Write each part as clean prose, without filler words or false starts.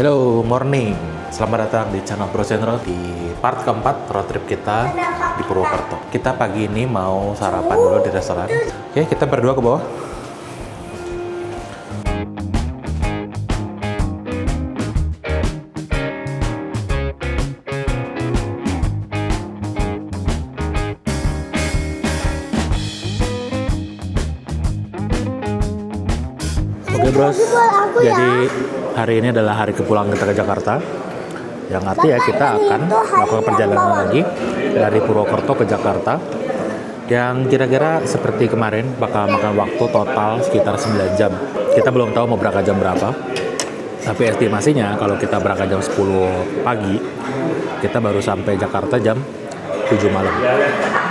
Hello, morning. Selamat datang di channel Bros Channel di part keempat road trip kita di Purwokerto. Kita pagi ini mau sarapan dulu di restoran. Oke, kita berdua ke bawah. Oke bros, jadi hari ini adalah hari kepulangan kita ke Jakarta. Yang arti ya kita akan melakukan perjalanan lagi dari Purwokerto ke Jakarta. Yang kira-kira seperti kemarin bakal makan waktu total sekitar 9 jam. Kita belum tahu mau berangkat jam berapa. Tapi estimasinya kalau kita berangkat jam 10 pagi, kita baru sampai Jakarta jam 7 malam.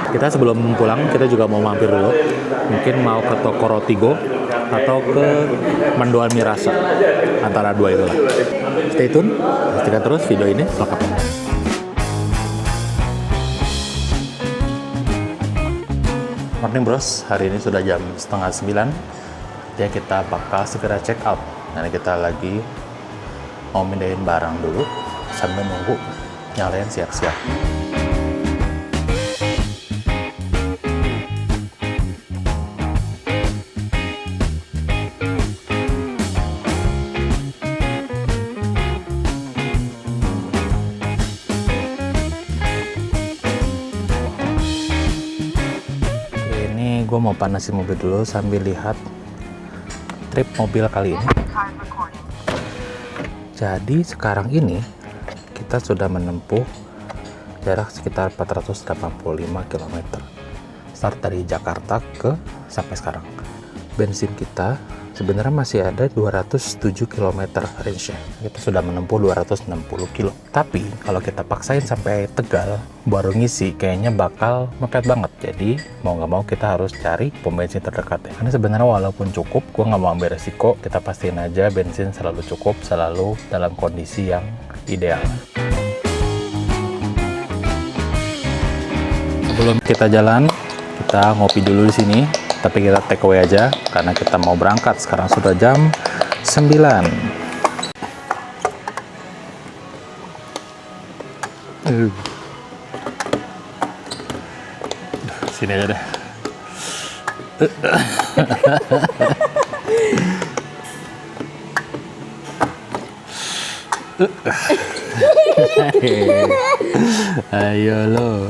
Kita sebelum pulang, kita juga mau mampir dulu. Mungkin mau ke toko Rotigo atau ke Mendoan Mirasa, antara dua itulah. Stay tune, pastikan terus video ini selengkapnya. Morning bros, hari ini sudah jam setengah 9. Ya kita bakal segera check out. Nah kita lagi mau mindahin barang dulu sambil nunggu yang lain siap-siap. Gue mau panasin mobil dulu sambil lihat trip mobil kali ini. Jadi sekarang ini kita sudah menempuh jarak sekitar 485 km. Start dari Jakarta sampai sekarang. Bensin kita sebenarnya masih ada 207 km range-nya. Kita sudah menempuh 260 km. Tapi kalau kita paksain sampai Tegal baru ngisi, kayaknya bakal mepet banget. Jadi mau nggak mau kita harus cari pom bensin terdekat ya. Karena sebenarnya walaupun cukup, gue nggak mau ambil resiko. Kita pastiin aja bensin selalu cukup, selalu dalam kondisi yang ideal. Sebelum kita jalan, kita ngopi dulu di sini. Tapi kita take away aja karena kita mau berangkat. Sekarang sudah jam 9. Sini aja deh. Ayo lo.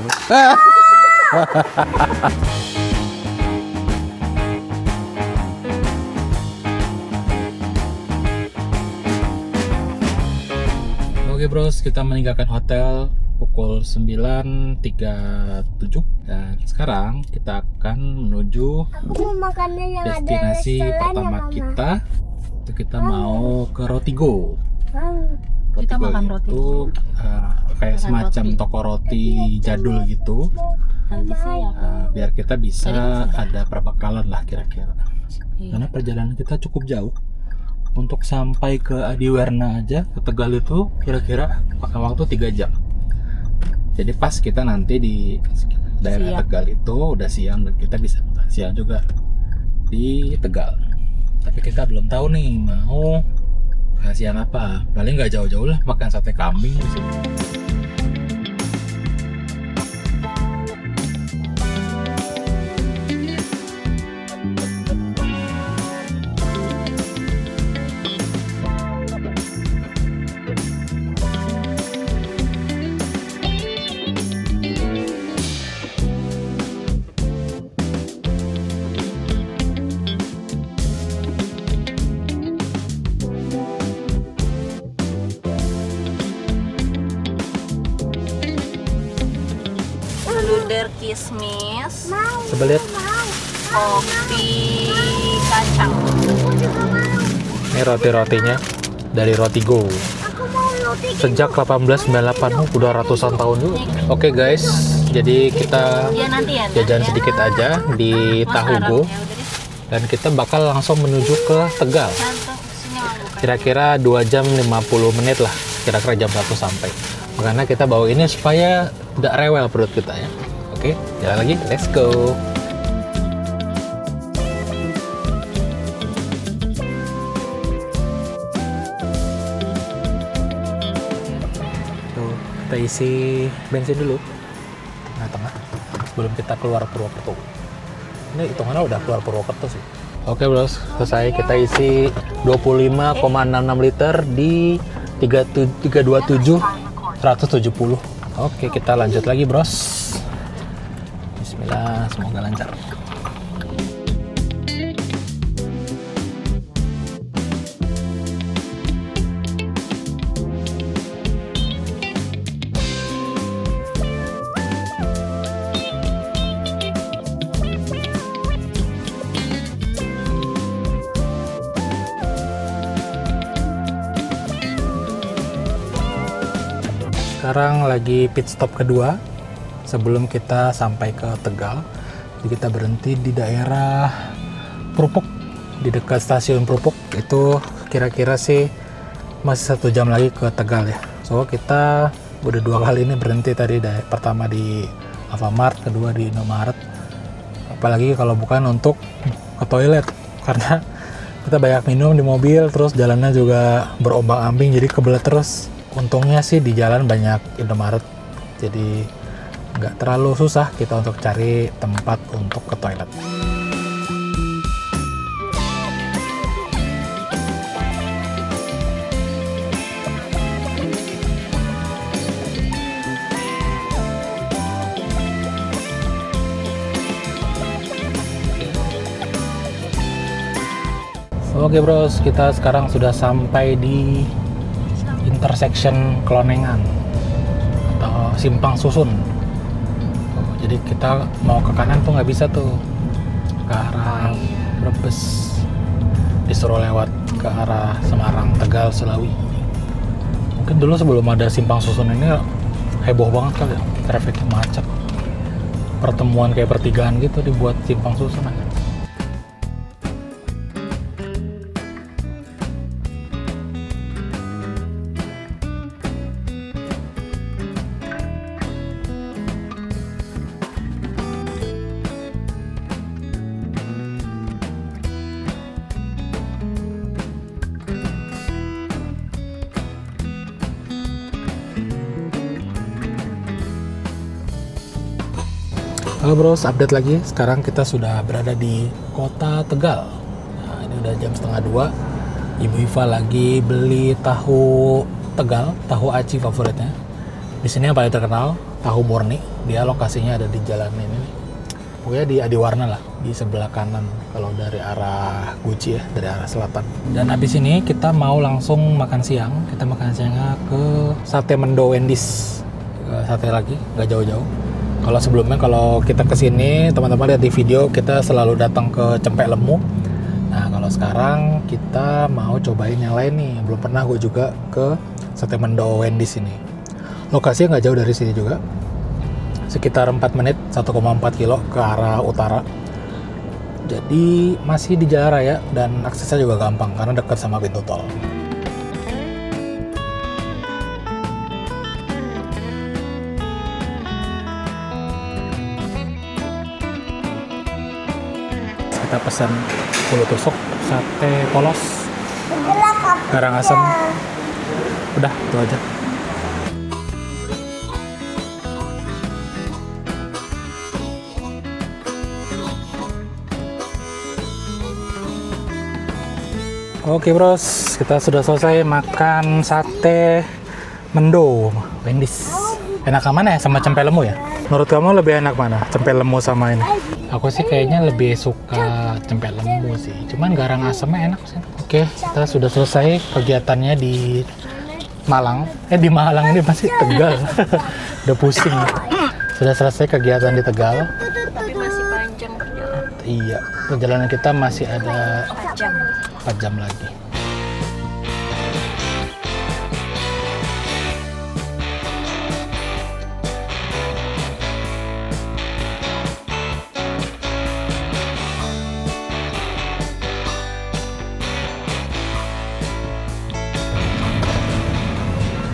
Oke bros, kita meninggalkan hotel pukul 9.37 dan sekarang kita akan menuju destinasi pertama kita. Itu kita mau ke Rotigo. Kita makan roti itu kayak semacam toko roti jadul gitu. Biar kita bisa ada perbekalan lah kira-kira. Karena perjalanan kita cukup jauh. Untuk sampai ke Adiwerna aja, ke Tegal itu kira-kira pakai waktu 3 jam. Jadi pas kita nanti di daerah Tegal itu udah siang dan kita bisa makan siang juga di Tegal. Tapi kita belum tahu nih mau makan siang apa. Paling nggak jauh-jauh lah, makan sate kambing di sini. luder kismis, Coba lihat. kopi kacang. Ini roti-rotinya dari Rotigo. Sejak 1898, udah ratusan tahun juga. Oke guys, jadi kita jajan sedikit aja di Tahugo dan kita bakal langsung menuju ke Tegal. Kira-kira 2 jam 50 menit lah, kira-kira jam 1 sampai. Makanya kita bawa ini supaya tidak rewel perut kita ya. Oke, jalan lagi, let's go. kita isi bensin dulu tengah-tengah sebelum kita keluar Purwokerto. Ini hitungannya udah keluar Purwokerto sih. Oke bros, selesai kita isi 25,66 liter di 327 170. Oke, kita lanjut lagi bros. Bismillah, semoga lancar. Sekarang lagi pit stop kedua sebelum kita sampai ke Tegal. Jadi kita berhenti di daerah Prupuk, di dekat stasiun Prupuk. Itu kira-kira sih masih 1 jam lagi ke Tegal ya. So kita udah 2 kali ini berhenti tadi, pertama di Alfamart, kedua di Indomaret. Apalagi kalau bukan untuk ke toilet, karena kita banyak minum di mobil, terus jalannya juga berombang-ambing jadi kebelet terus. Untungnya sih di jalan banyak Indomaret, jadi nggak terlalu susah kita untuk cari tempat untuk ke toilet. Oke bros, kita sekarang sudah sampai di intersection Klonengan atau Simpang Susun. Jadi kita mau ke kanan tuh nggak bisa tuh, ke arah Brebes, disuruh lewat ke arah Semarang, Tegal, Selawi. Mungkin dulu sebelum ada Simpang Susun ini heboh banget kali ya, trafficnya macet, pertemuan kayak pertigaan gitu dibuat Simpang Susun aja. Halo bros, update lagi. Sekarang kita sudah berada di kota Tegal. Nah, ini udah jam 1:30. Ibu Iva lagi beli tahu Tegal, tahu aci favoritnya. Di sini yang paling terkenal tahu murni. Dia lokasinya ada di jalan ini. Pokoknya di Adiwarna lah, di sebelah kanan kalau dari arah Guci ya, dari arah selatan. Dan habis ini kita mau langsung makan siang. Kita makan siangnya ke Sate Mendo Wendy's. Sate lagi, nggak jauh-jauh. Kalau sebelumnya kalau kita kesini, teman-teman lihat di video, kita selalu datang ke Cempek Lemu. Nah kalau sekarang kita mau cobain yang lain nih. Belum pernah gue juga ke Sate Mendo Wendy's ini. Lokasinya nggak jauh dari sini juga. Sekitar 4 menit, 1,4 kilo ke arah utara. Jadi masih di jalan raya dan aksesnya juga gampang karena dekat sama pintu tol. Kita pesan 10 tusuk sate polos, garang asem. Udah, itu aja. Oke bros, kita sudah selesai makan sate Mendo Wendy's. Enak mana ya sama Cempek Lemu ya? Menurut kamu lebih enak mana? Cempek Lemu sama ini? Aku sih kayaknya lebih suka Cempek Lemu sih. Cuman garang asemnya enak sih. Oke, kita sudah selesai kegiatannya di Malang. Di Malang ini masih Tegal. Udah pusing. Sudah selesai kegiatan di Tegal. Tapi masih panjang perjalanan. Iya, perjalanan kita masih ada 4 jam. 4 jam lagi.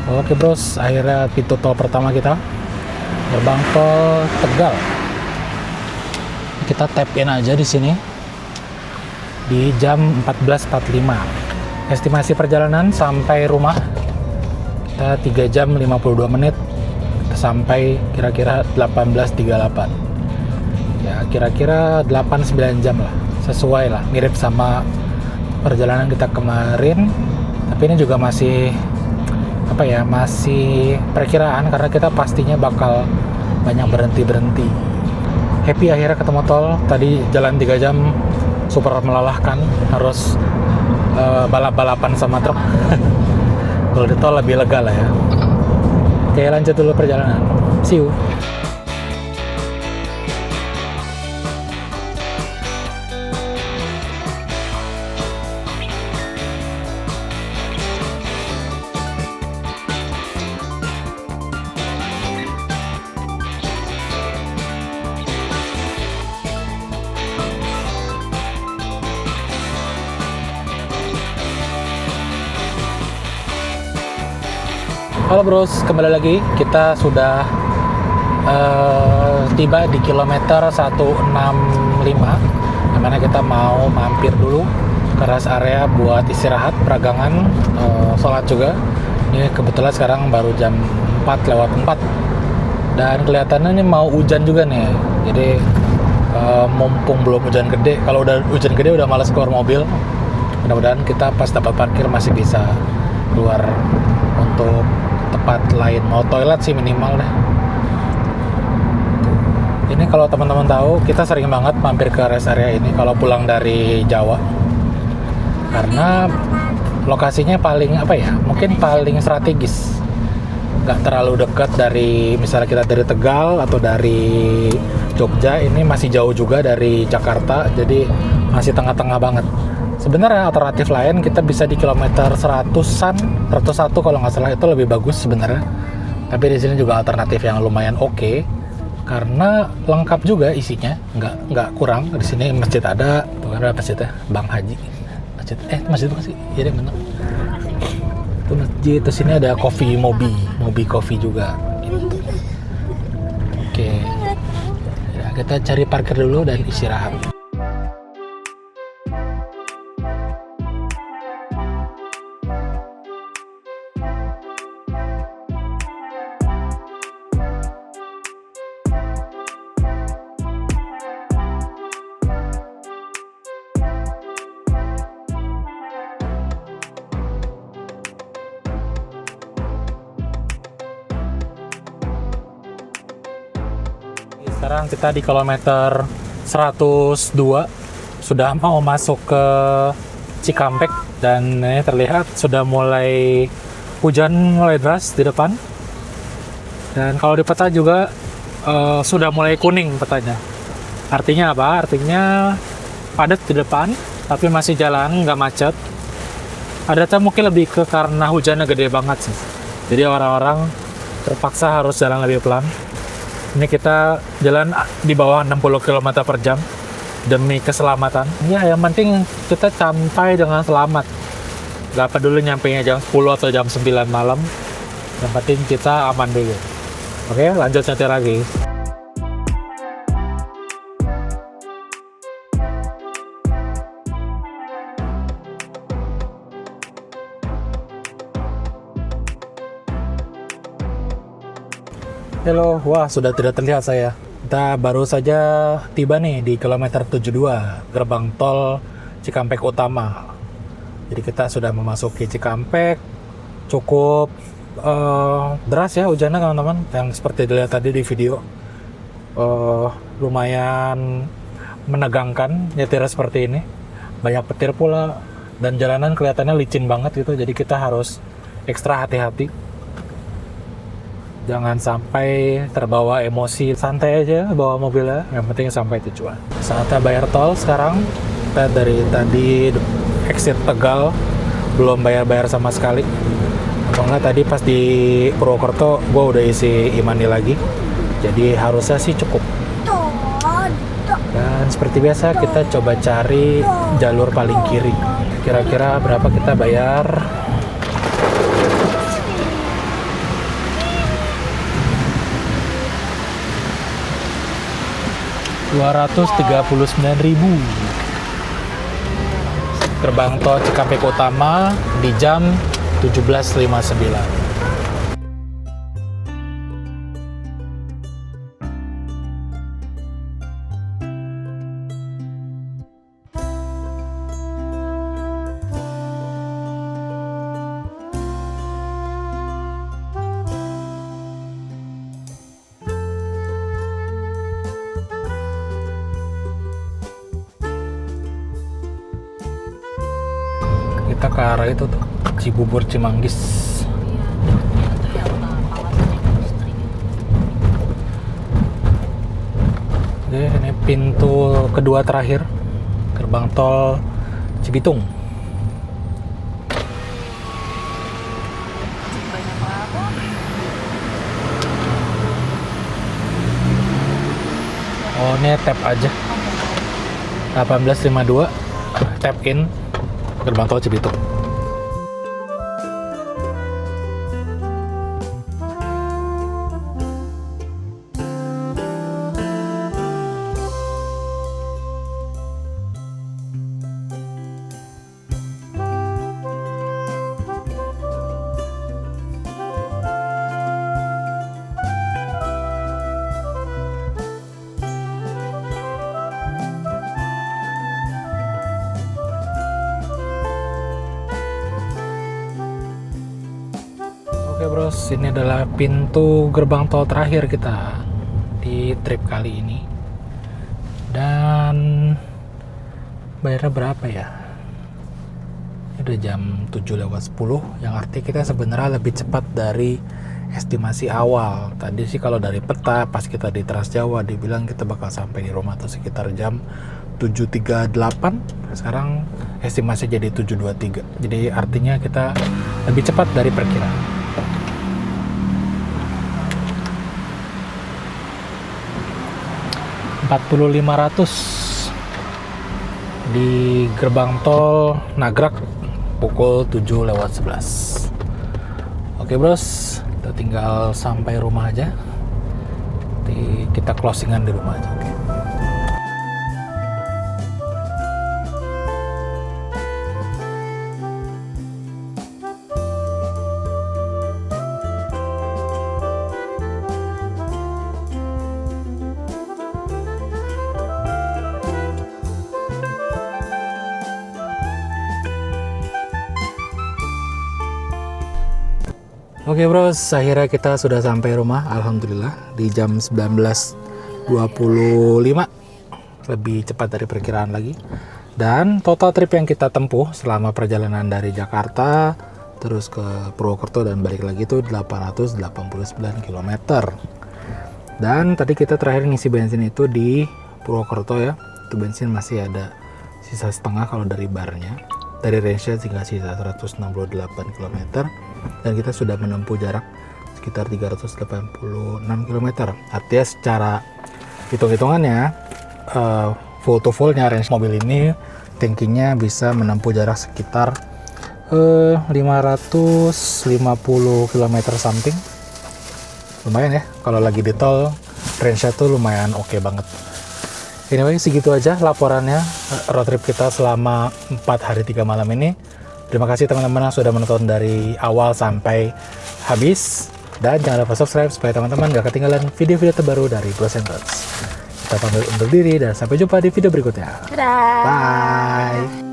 Oke bros, akhirnya pintu tol pertama kita, gerbang tol Tegal. Kita tap in aja di sini di jam 14.45. Estimasi perjalanan sampai rumah kita 3 jam 52 menit sampai kira-kira 18.38. Ya kira-kira 8-9 jam lah, sesuai lah, mirip sama perjalanan kita kemarin. Tapi ini juga masih masih perkiraan, karena kita pastinya bakal banyak berhenti. Happy akhirnya ketemu tol. Tadi jalan 3 jam super melelahkan, harus balap-balapan sama truk. Kalau di tol lebih lega lah ya. Oke, lanjut dulu perjalanan. See you. Halo bros, kembali lagi. Kita sudah tiba di kilometer 165, dimana kita mau mampir dulu ke rest area buat istirahat, peragangan, sholat juga. Ini kebetulan sekarang baru jam 4:04 dan kelihatannya ini mau hujan juga nih. Jadi mumpung belum hujan gede, kalau udah hujan gede udah malas keluar mobil. Mudah-mudahan kita pas dapat parkir masih bisa keluar untuk tempat lain, mau toilet sih minimal deh. Ini kalau teman-teman tahu, kita sering banget mampir ke rest area ini kalau pulang dari Jawa, karena lokasinya paling mungkin paling strategis, nggak terlalu dekat dari misalnya kita dari Tegal atau dari Jogja. Ini masih jauh juga dari Jakarta, jadi masih tengah-tengah banget. Sebenarnya alternatif lain kita bisa di kilometer 100-an, 101 kalau nggak salah, itu lebih bagus sebenarnya. Tapi di sini juga alternatif yang lumayan oke, karena lengkap juga isinya, nggak kurang. Di sini masjid ada, tuh kan ada masjidnya, Bang Haji. Masjid bukan sih? Iya deh, bener. Itu masjid. Terus sini ada coffee Mobi Coffee juga. Oke. Ya, kita cari parkir dulu dan istirahat. Sekarang kita di kilometer 102, sudah mau masuk ke Cikampek, dan ini terlihat sudah mulai hujan, mulai deras di depan. Dan kalau di peta juga sudah mulai kuning petanya. Artinya apa? Artinya padat di depan, tapi masih jalan, nggak macet. Ada mungkin lebih ke karena hujannya gede banget sih. Jadi orang-orang terpaksa harus jalan lebih pelan. Ini kita jalan di bawah 60 km per jam demi keselamatan. Ya, yang penting kita sampai dengan selamat. Gak peduli nyampainya jam 10 atau jam 9 malam. Yang penting kita aman dulu. Oke, lanjut nyetir lagi. Halo, wah sudah tidak terlihat saya. Kita baru saja tiba nih di kilometer 72, gerbang tol Cikampek Utama. Jadi kita sudah memasuki Cikampek. Cukup deras ya hujannya teman-teman, yang seperti dilihat tadi di video. Lumayan menegangkan nyetir seperti ini. Banyak petir pula, dan jalanan kelihatannya licin banget gitu. Jadi kita harus ekstra hati-hati. Jangan sampai terbawa emosi, santai aja bawa mobilnya, yang penting sampai tujuan. Saatnya bayar tol sekarang. Kita dari tadi exit Tegal belum bayar-bayar sama sekali. Atau enggak, tadi pas di Purwokerto gue udah isi e-money lagi, jadi harusnya sih cukup. Dan seperti biasa kita coba cari jalur paling kiri. Kira-kira berapa kita bayar? Rp239.000. Gerbang tol Cikampek Utama di jam 17.59. kita ke arah itu tuh, Cibubur Cimanggis. Iya, ternyata ya kawasan industri. Oke, ini pintu kedua terakhir, gerbang tol Cibitung. Banyak banget. Oh, ini tap aja. 1852 tap in gerbang tol Cibitung. Oke bros, ini adalah pintu gerbang tol terakhir kita di trip kali ini. Dan bayarnya berapa ya? Ini udah jam 7:10, yang arti kita sebenarnya lebih cepat dari estimasi awal. Tadi sih kalau dari peta pas kita di Trans Jawa dibilang kita bakal sampai di rumah tuh sekitar jam 7.38. Sekarang estimasi jadi 7.23. Jadi artinya kita lebih cepat dari perkiraan. 4.500 di gerbang tol Nagrak pukul 7:11. Oke bros, kita tinggal sampai rumah aja. Nanti kita closingan di rumah aja. Oke. Oke bros, akhirnya kita sudah sampai rumah, alhamdulillah di jam 19.25, lebih cepat dari perkiraan lagi. Dan total trip yang kita tempuh selama perjalanan dari Jakarta terus ke Purwokerto dan balik lagi itu 889 km. Dan tadi kita terakhir ngisi bensin itu di Purwokerto ya, itu bensin masih ada sisa setengah kalau dari barnya. Dari range tinggal sisa 168 km. Dan kita sudah menempuh jarak sekitar 386 km. Artinya secara hitung-hitungannya full to fullnya range mobil ini tankinya bisa menempuh jarak sekitar 550 km something. Lumayan ya, kalau lagi di tol range-nya tuh lumayan oke banget. Anyway, segitu aja laporannya road trip kita selama 4 hari 3 malam ini. Terima kasih teman-teman yang sudah menonton dari awal sampai habis. Dan jangan lupa subscribe supaya teman-teman gak ketinggalan video-video terbaru dari Bros and Dots. Kita pamit undur diri dan sampai jumpa di video berikutnya. Dadah. Bye!